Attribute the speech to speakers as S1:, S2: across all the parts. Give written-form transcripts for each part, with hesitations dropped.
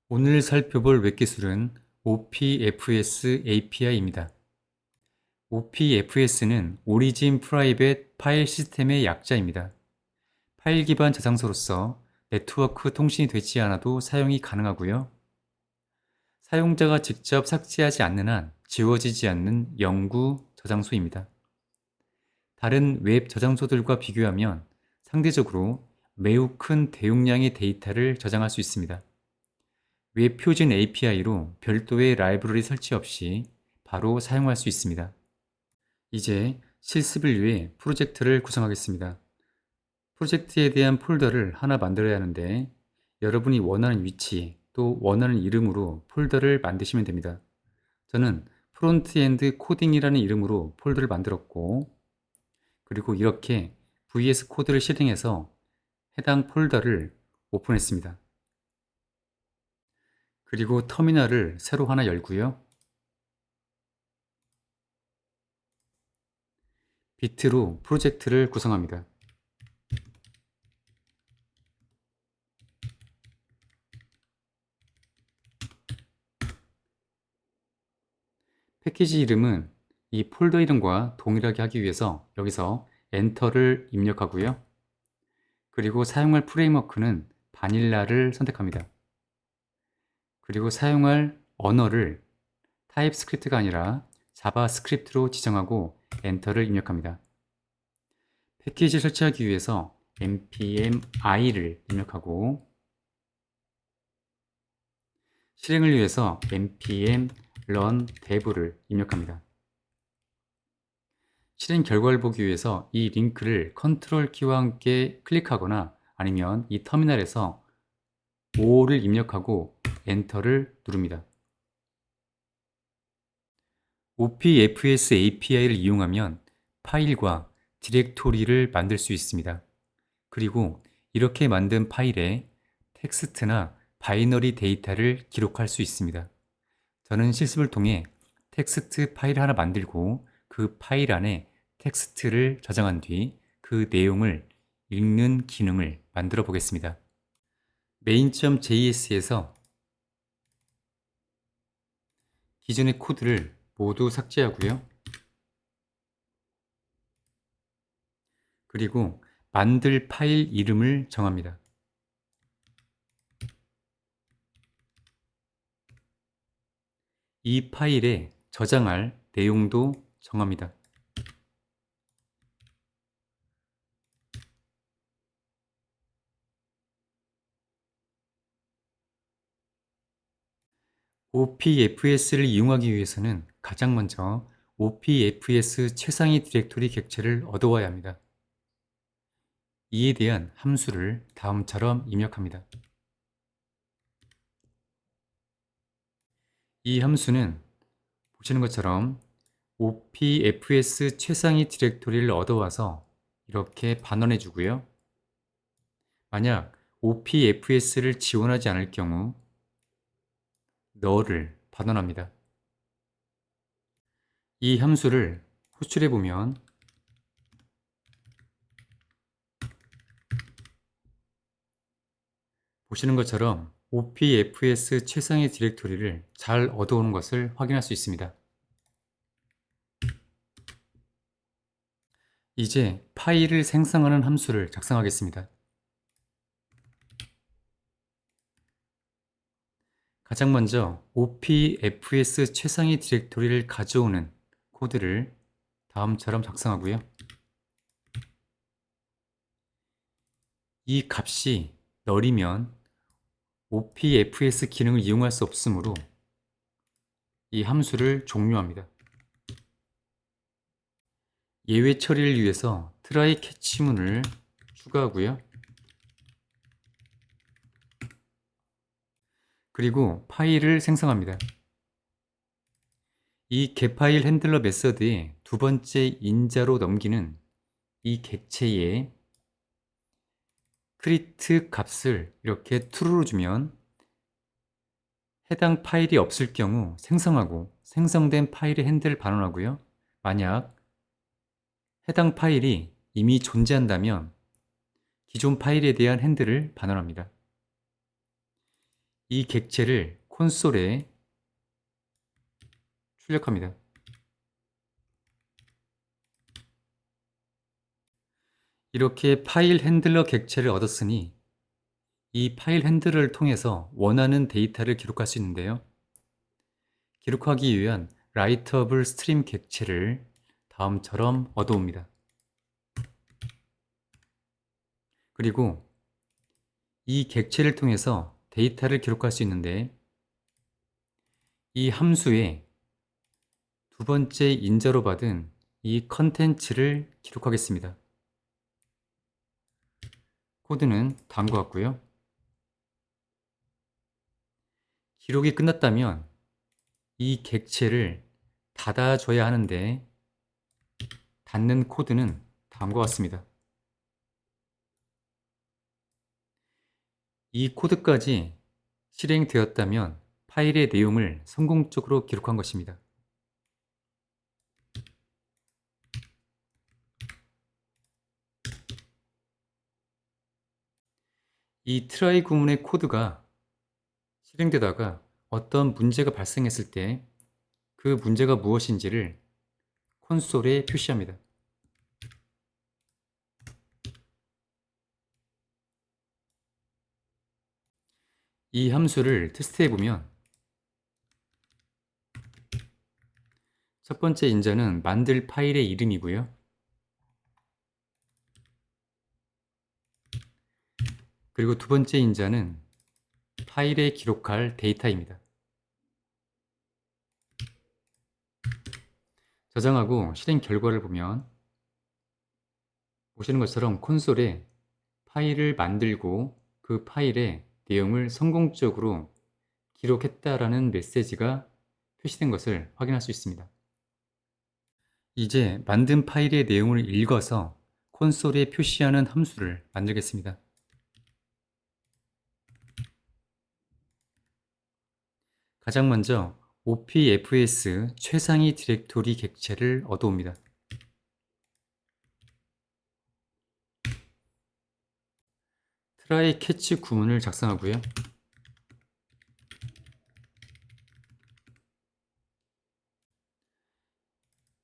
S1: 오늘 살펴볼 웹기술은 OPFS API입니다. OPFS는 오리진 프라이빗 파일 시스템의 약자입니다. 파일 기반 저장소로서 네트워크 통신이 되지 않아도 사용이 가능하고요. 사용자가 직접 삭제하지 않는 한 지워지지 않는 영구 저장소입니다. 다른 웹 저장소들과 비교하면 상대적으로 매우 큰 대용량의 데이터를 저장할 수 있습니다. 웹 표준 API로 별도의 라이브러리 설치 없이 바로 사용할 수 있습니다. 이제 실습을 위해 프로젝트를 구성하겠습니다. 프로젝트에 대한 폴더를 하나 만들어야 하는데 여러분이 원하는 위치 또 원하는 이름으로 폴더를 만드시면 됩니다. 저는 프론트엔드 코딩이라는 이름으로 폴더를 만들었고 그리고 이렇게 VS 코드를 실행해서 해당 폴더를 오픈했습니다. 그리고 터미널을 새로 하나 열고요. 비트로 프로젝트를 구성합니다. 패키지 이름은 이 폴더 이름과 동일하게 하기 위해서 여기서 엔터를 입력하고요. 그리고 사용할 프레임워크는 바닐라를 선택합니다. 그리고 사용할 언어를 타입스크립트가 아니라 자바스크립트로 지정하고 엔터를 입력합니다. 패키지 설치하기 위해서 npm i를 입력하고 실행을 위해서 npm run dev를 입력합니다. 실행 결과를 보기 위해서 이 링크를 컨트롤 키와 함께 클릭하거나 아니면 이 터미널에서 5를 입력하고 엔터를 누릅니다. OPFS API를 이용하면 파일과 디렉토리를 만들 수 있습니다. 그리고 이렇게 만든 파일에 텍스트나 바이너리 데이터를 기록할 수 있습니다. 저는 실습을 통해 텍스트 파일 하나 만들고 그 파일 안에 텍스트를 저장한 뒤 그 내용을 읽는 기능을 만들어 보겠습니다. main.js에서 기존의 코드를 모두 삭제하고요. 그리고 만들 파일 이름을 정합니다. 이 파일에 저장할 내용도 정합니다. OPFS를 이용하기 위해서는 가장 먼저 OPFS 최상위 디렉토리 객체를 얻어와야 합니다. 이에 대한 함수를 다음처럼 입력합니다. 이 함수는 보시는 것처럼 OPFS 최상위 디렉토리를 얻어와서 이렇게 반원해 주고요. 만약 OPFS를 지원하지 않을 경우 null을 반원합니다. 이 함수를 호출해 보면 보시는 것처럼 OPFS 최상위 디렉토리를 잘 얻어오는 것을 확인할 수 있습니다. 이제 파일을 생성하는 함수를 작성하겠습니다. 가장 먼저 OPFS 최상위 디렉토리를 가져오는 코드를 다음처럼 작성하고요. 이 값이 null이면 OPFS 기능을 이용할 수 없으므로 이 함수를 종료합니다. 예외 처리를 위해서 try catch문을 추가하고요. 그리고 파일을 생성합니다. 이 getFile 핸들러 메서드의 두 번째 인자로 넘기는 이 객체에 create 값을 이렇게 true로 주면 해당 파일이 없을 경우 생성하고 생성된 파일의 핸들을 반원하고요. 만약 해당 파일이 이미 존재한다면 기존 파일에 대한 핸들을 반원합니다. 이 객체를 콘솔에 출력합니다. 이렇게 파일 핸들러 객체를 얻었으니 이 파일 핸들러를 통해서 원하는 데이터를 기록할 수 있는데요. 기록하기 위한 라이터블 스트림 객체를 다음처럼 얻어옵니다. 그리고 이 객체를 통해서 데이터를 기록할 수 있는데 이 함수에 두 번째 인자로 받은 이 컨텐츠를 기록하겠습니다. 코드는 다음과 같고요. 기록이 끝났다면 이 객체를 닫아줘야 하는데 닫는 코드는 다음과 같습니다. 이 코드까지 실행되었다면 파일의 내용을 성공적으로 기록한 것입니다. 이 try 구문의 코드가 실행되다가 어떤 문제가 발생했을 때 그 문제가 무엇인지를 콘솔에 표시합니다. 이 함수를 테스트해보면 첫 번째 인자는 만들 파일의 이름이고요. 그리고 두 번째 인자는 파일에 기록할 데이터입니다. 저장하고 실행 결과를 보면 보시는 것처럼 콘솔에 파일을 만들고 그 파일의 내용을 성공적으로 기록했다라는 메시지가 표시된 것을 확인할 수 있습니다. 이제 만든 파일의 내용을 읽어서 콘솔에 표시하는 함수를 만들겠습니다. 가장 먼저 opfs 최상위 디렉토리 객체를 얻어옵니다. try catch 구문을 작성하고요.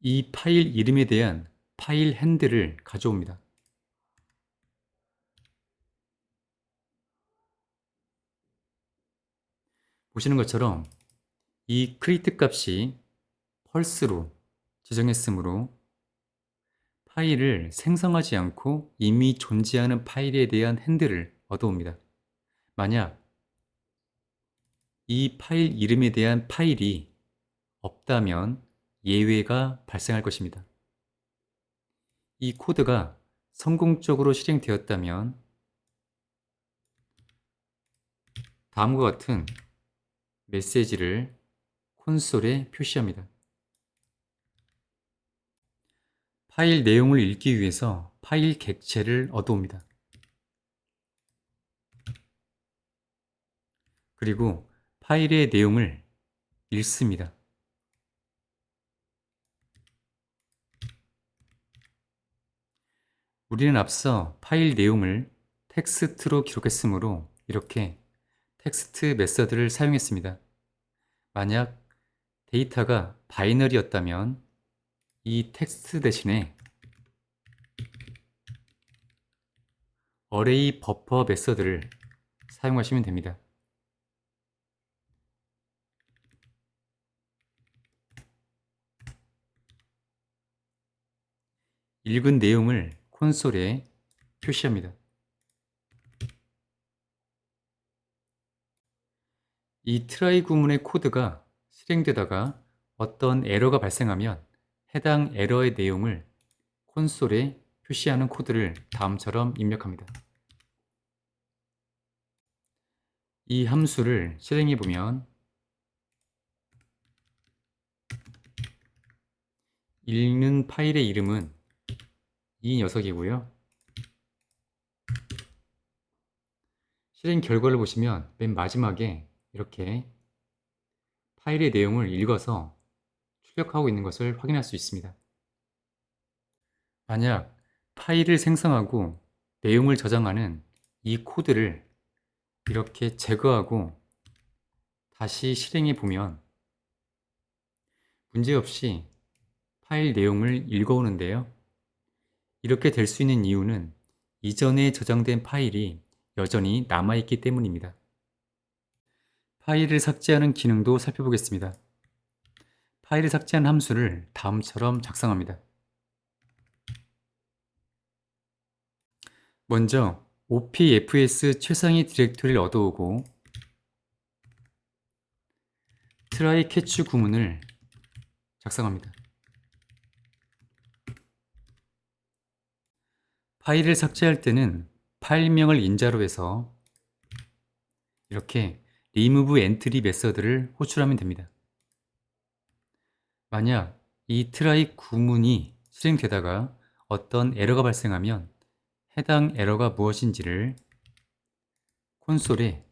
S1: 이 파일 이름에 대한 파일 핸들을 가져옵니다. 보시는 것처럼 이 create 값이 펄스로 지정했으므로 파일을 생성하지 않고 이미 존재하는 파일에 대한 핸들을 얻어옵니다. 만약 이 파일 이름에 대한 파일이 없다면 예외가 발생할 것입니다. 이 코드가 성공적으로 실행되었다면 다음과 같은 메시지를 콘솔에 표시합니다. 파일 내용을 읽기 위해서 파일 객체를 얻어옵니다. 그리고 파일의 내용을 읽습니다. 우리는 앞서 파일 내용을 텍스트로 기록했으므로 이렇게 텍스트 메서드를 사용했습니다. 만약 데이터가 바이너리였다면 이 텍스트 대신에 어레이 버퍼 메서드를 사용하시면 됩니다. 읽은 내용을 콘솔에 표시합니다. 이 try 구문의 코드가 실행되다가 어떤 에러가 발생하면 해당 에러의 내용을 콘솔에 표시하는 코드를 다음처럼 입력합니다. 이 함수를 실행해 보면 읽는 파일의 이름은 이 녀석이고요. 실행 결과를 보시면 맨 마지막에 이렇게 파일의 내용을 읽어서 출력하고 있는 것을 확인할 수 있습니다. 만약 파일을 생성하고 내용을 저장하는 이 코드를 이렇게 제거하고 다시 실행해 보면 문제없이 파일 내용을 읽어오는데요. 이렇게 될 수 있는 이유는 이전에 저장된 파일이 여전히 남아있기 때문입니다. 파일을 삭제하는 기능도 살펴보겠습니다. 파일을 삭제한 함수를 다음처럼 작성합니다. 먼저 OPFS 최상위 디렉토리를 얻어오고 try catch 구문을 작성합니다. 파일을 삭제할 때는 파일명을 인자로 해서 이렇게 remove entry 메서드를 호출하면 됩니다. 만약 이 try 구문이 실행되다가 어떤 에러가 발생하면 해당 에러가 무엇인지를 콘솔에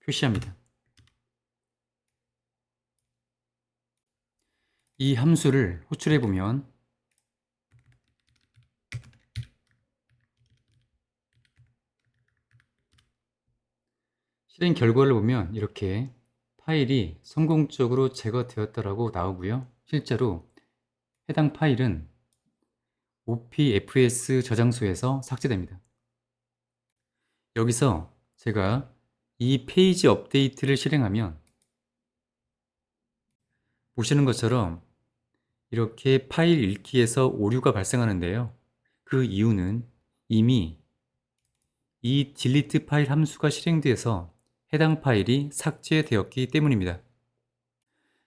S1: 표시합니다. 이 함수를 호출해 보면 실행 결과를 보면 이렇게 파일이 성공적으로 제거되었다라고 나오고요. 실제로 해당 파일은 OPFS 저장소에서 삭제됩니다. 여기서 제가 이 페이지 업데이트를 실행하면 보시는 것처럼 이렇게 파일 읽기에서 오류가 발생하는데요. 그 이유는 이미 이 delete 파일 함수가 실행돼서 해당 파일이 삭제되었기 때문입니다.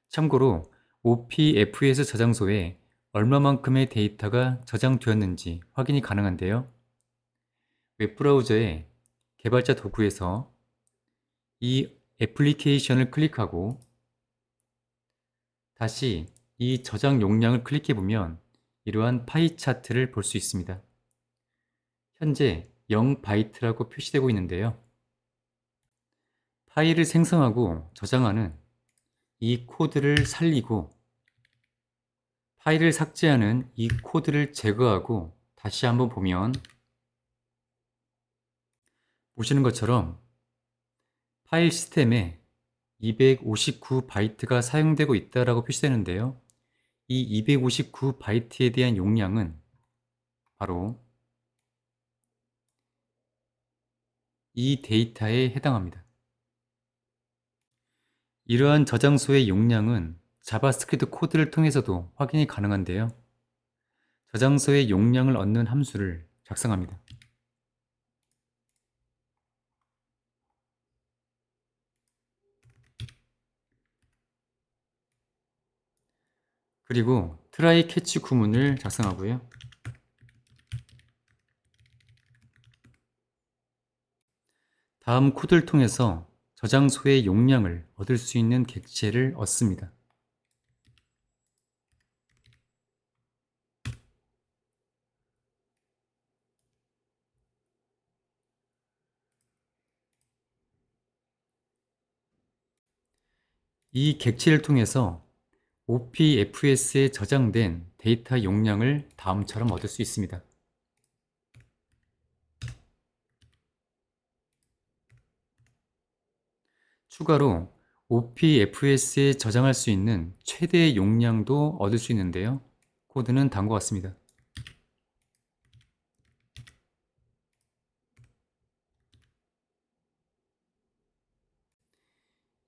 S1: 참고로 OPFS 저장소에 얼마만큼의 데이터가 저장되었는지 확인이 가능한데요. 웹브라우저의 개발자 도구에서 이 애플리케이션을 클릭하고 다시 이 저장 용량을 클릭해 보면 이러한 파이 차트를 볼 수 있습니다. 현재 0바이트라고 표시되고 있는데요. 파일을 생성하고 저장하는 이 코드를 살리고 파일을 삭제하는 이 코드를 제거하고 다시 한번 보면 보시는 것처럼 파일 시스템에 259바이트가 사용되고 있다고 표시되는데요. 이 259바이트에 대한 용량은 바로 이 데이터에 해당합니다. 이러한 저장소의 용량은 자바스크립트 코드를 통해서도 확인이 가능한데요. 저장소의 용량을 얻는 함수를 작성합니다. 그리고 try catch 구문을 작성하고요. 다음 코드를 통해서 저장소의 용량을 얻을 수 있는 객체를 얻습니다. 이 객체를 통해서 OPFS에 저장된 데이터 용량을 다음처럼 얻을 수 있습니다. 추가로 OPFS에 저장할 수 있는 최대 용량도 얻을 수 있는데요. 코드는 다음과 같습니다.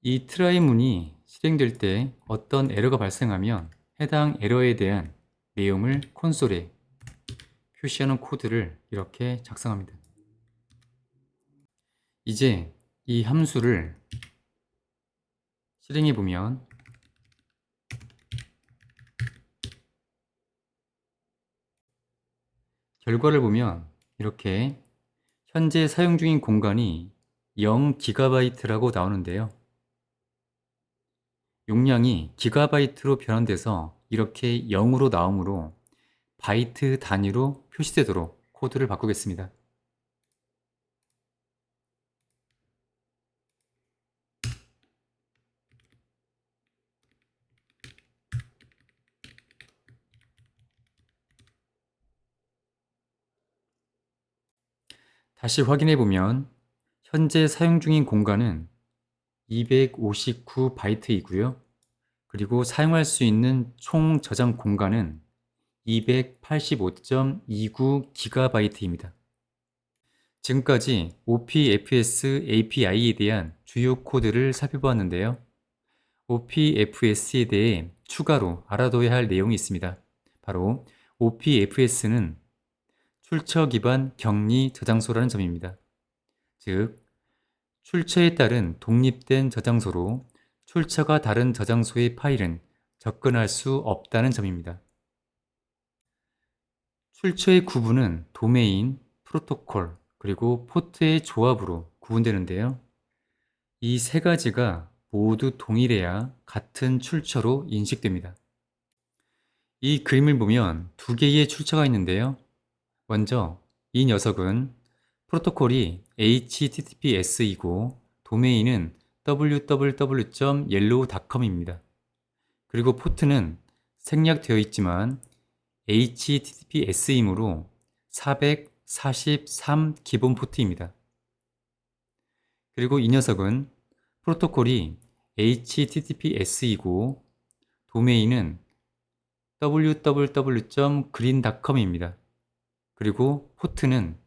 S1: 이 try 문이 실행될 때 어떤 에러가 발생하면 해당 에러에 대한 내용을 콘솔에 표시하는 코드를 이렇게 작성합니다. 이제 이 함수를 실행해 보면 결과를 보면 이렇게 현재 사용 중인 공간이 0GB라고 나오는데요. 용량이 기가바이트로 변환돼서 이렇게 0으로 나오므로 바이트 단위로 표시되도록 코드를 바꾸겠습니다. 다시 확인해 보면 현재 사용 중인 공간은 259바이트이고요. 그리고 사용할 수 있는 총 저장 공간은 285.29GB입니다. 지금까지 OPFS API에 대한 주요 코드를 살펴보았는데요. OPFS에 대해 추가로 알아둬야 할 내용이 있습니다. 바로 OPFS는 출처 기반 격리 저장소라는 점입니다. 즉, 출처에 따른 독립된 저장소로 출처가 다른 저장소의 파일은 접근할 수 없다는 점입니다. 출처의 구분은 도메인, 프로토콜, 그리고 포트의 조합으로 구분되는데요. 이 세 가지가 모두 동일해야 같은 출처로 인식됩니다. 이 그림을 보면 두 개의 출처가 있는데요. 먼저 이 녀석은 프로토콜이 https이고 도메인은 www.yellow.com입니다. 그리고 포트는 생략되어 있지만 https이므로 443 기본 포트입니다. 그리고 이 녀석은 프로토콜이 https이고 도메인은 www.green.com입니다. 그리고 포트는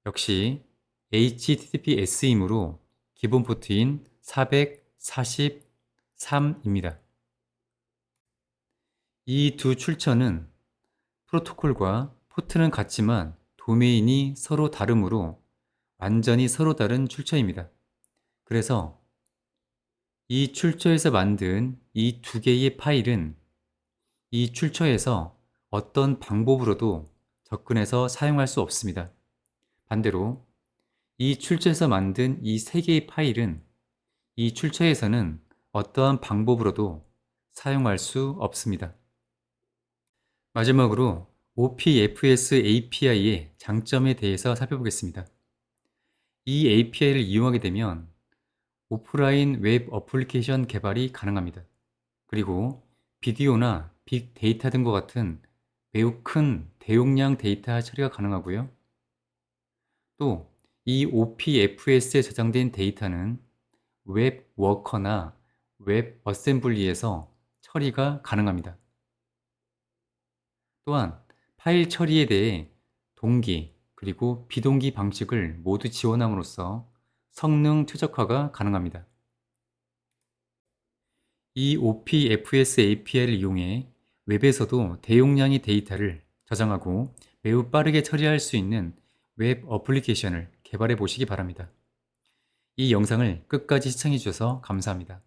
S1: 역시 https이므로 기본 포트인 443입니다. 이 두 출처는 프로토콜과 포트는 같지만 도메인이 서로 다르므로 완전히 서로 다른 출처입니다. 그래서 이 출처에서 만든 이 두 개의 파일은 이 출처에서 어떤 방법으로도 접근해서 사용할 수 없습니다. 반대로 이 출처에서 만든 이 세 개의 파일은 이 출처에서는 어떠한 방법으로도 사용할 수 없습니다. 마지막으로 OPFS API의 장점에 대해서 살펴보겠습니다. 이 API를 이용하게 되면 오프라인 웹 어플리케이션 개발이 가능합니다. 그리고 비디오나 빅데이터 등과 같은 매우 큰 대용량 데이터 처리가 가능하고요. 또 이 OPFS에 저장된 데이터는 웹 워커나 웹 어셈블리에서 처리가 가능합니다. 또한 파일 처리에 대해 동기 그리고 비동기 방식을 모두 지원함으로써 성능 최적화가 가능합니다. 이 OPFS API를 이용해 웹에서도 대용량의 데이터를 저장하고 매우 빠르게 처리할 수 있는 웹 어플리케이션을 개발해 보시기 바랍니다. 이 영상을 끝까지 시청해 주셔서 감사합니다.